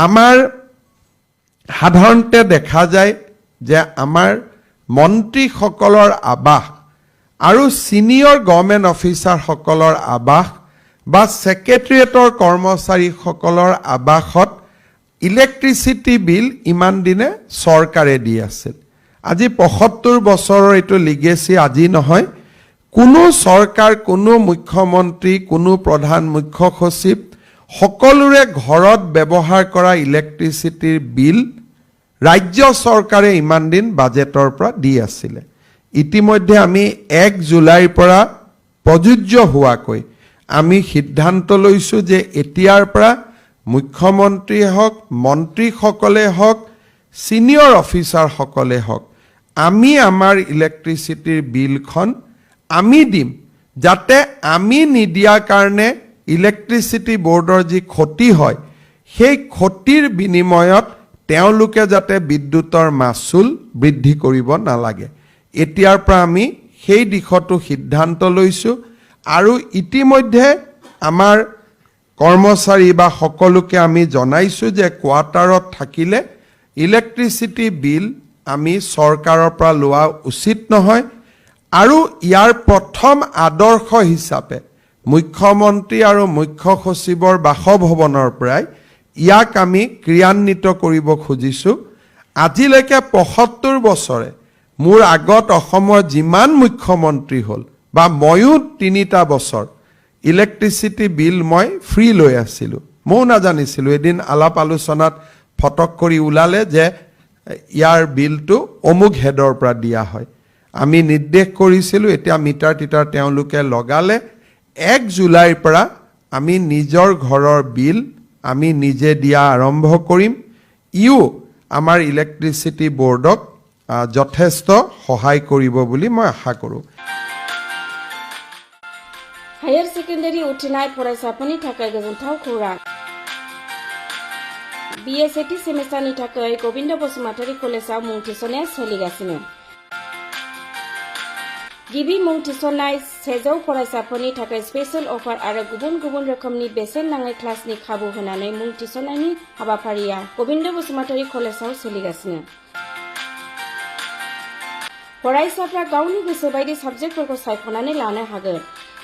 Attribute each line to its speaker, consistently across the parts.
Speaker 1: আমাৰ সাধাৰণতে দেখা যায় যে আমাৰ মন্ত্ৰীসকলৰ আবাস আৰু সিনিয়ৰ গভৰ্ণমেণ্ট অফিচাৰসকলৰ আবাস বা সেক্ৰেটাৰিয়েটৰ কৰ্মচাৰীসকলৰ আবাসত ইলেক্ট্ৰিচিটি বিল ইমান দিনে চৰকাৰে দি আছিল আজি ৭৫ বছৰৰ এইটো লিগেসি আজি নহয় কোনো চৰকাৰ কোনো মুখ্যমন্ত্ৰী কোনো প্ৰধান মুখ্য সচিব সকলোৰে ঘৰত ব্যৱহাৰ কৰা ইলেক্ট্ৰিচিটিৰ বিল ৰাজ্য চৰকাৰে ইমান দিন বাজেটৰ পৰা দি আছিল ইতিমধ্যে আমি ১ জুলাইৰ পৰা প্ৰযোজ্য হোৱাকৈ আমি সিদ্ধান্ত লৈছো যে এতিয়াৰ পৰা মুখ্যমন্ত্ৰী হওক মন্ত্ৰীসকলে হওক সিনিয়ৰ অফিচাৰ সকলে হওক আমি আমাৰ ইলেক্ট্ৰিচিটিৰ বিলখন আমি দিম যাতে আমি নিদিয়া কাৰণে ইলেক্ট্ৰিচিটি বোৰ্ডৰ যি ক্ষতি হয় সেই ক্ষতিৰ বিনিময়ত তেওঁলোকে যাতে বিদ্যুতৰ মাচুল বৃদ্ধি কৰিব নালাগে এতিয়াৰ পৰা আমি সেই দিশটো সিদ্ধান্ত লৈছো আৰু ইতিমধ্যে আমাৰ কৰ্মচাৰী বা সকলোকে আমি জনাইছো যে কোৱাৰ্টাৰত থাকিলে ইলেক্ট্ৰিচিটি বিল আমি চৰকাৰৰ পৰা লোৱা উচিত নহয় আৰু ইয়াৰ প্ৰথম আদৰ্শ হিচাপে মুখ্যমন্ত্ৰী আৰু মুখ্য সচিবৰ বাসভৱনৰ পৰাই ইয়াক আমি ক্ৰিয়ান্বিত কৰিব খুজিছো আজিলৈকে ৭৫ বছৰে মোৰ আগত অসমৰ যিমান মুখ্যমন্ত্ৰী হ'ল বা ময়ো ৩টা বছৰ ইলেক্ট্ৰিচিটি বিল মই ফ্ৰী লৈ আছিলো মই নাজানিছিলো এদিন আলাপ আলোচনাত ফটক কৰি ওলালে যে ইয়াৰ বিলটো অমুক হেডৰ পৰা দিয়া হয় আমি নিৰ্দেশ কৰিছিলো এতিয়া মিটাৰ টিটাৰ তেওঁলোকে লগালে ১ জুলাইৰ পৰা আমি নিজৰ ঘৰৰ বিল আমি নিজে দিয়া আৰম্ভ কৰিম ইও আমাৰ ইলেক্ট্ৰিচিটি বোৰ্ডক যথেষ্ট সহায় কৰিব বুলি মই আশা কৰো
Speaker 2: हायर सेकेन्डारि उथ्रिनाय फरायसाफोरनि थाखाय गोजोनथाव खौरां BSAT सेमेस्टारनि थाखाय गोविन्द बसुमतारी कलेजाव मुं थिसननाया सोलिगासिनो गिबि मुं थिसननाय 100 फरायसाफोरनि थाखाय स्पेशल अफार आरो गुबुन गुबुन रोखोमनि बेसेन नाङै क्लासनि खाबु होनानै मुं थिसननायनि हाबाफारिया गोविन्द बसुमतारी कलेजाव सोलिगासिनो फरायसाफ्रा गावनि गोसो बायदि साबजेक्टफोरखौ सायख'नानै लानो हागोन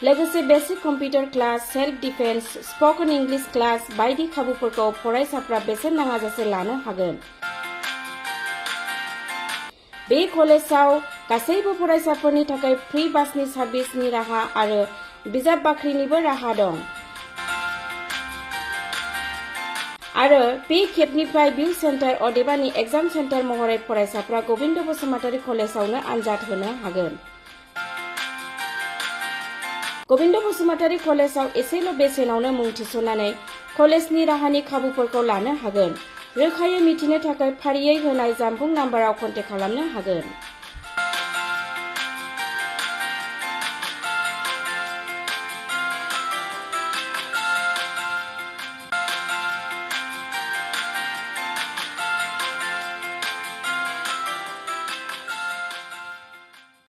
Speaker 2: लोगोसे basic computer class self defence spoken English class बायदि खाबुफोरखौ फरायसाफ्रा बेसेन नाङाजासे लानो हागोन बे कलेजाव गासैबो फरायसाफोरनि थाखाय फ्री बासनि सार्भिसनि राहा आरो बिजाब बाख्रिनिबो राहा दं आरो बे खेबनिफ्राय बिउ सेन्टार अदेबानि एग्जाम सेन्टार महरै फरायसाफ्रा गोविन्द बसुमतारी कलेजावनो आनजाद होनो हागोन गोविन्द बसुमतारी कलेजाव एसेल' बेसेनावनो मुं थिसननानै कलेजनि राहानि खाबुफोरखौ लानो हागोन रोखायै मिथिनो थाखाय फारियै होनाय जानबुं नाम्बाराव कन्टेक्ट खालामनो हागोन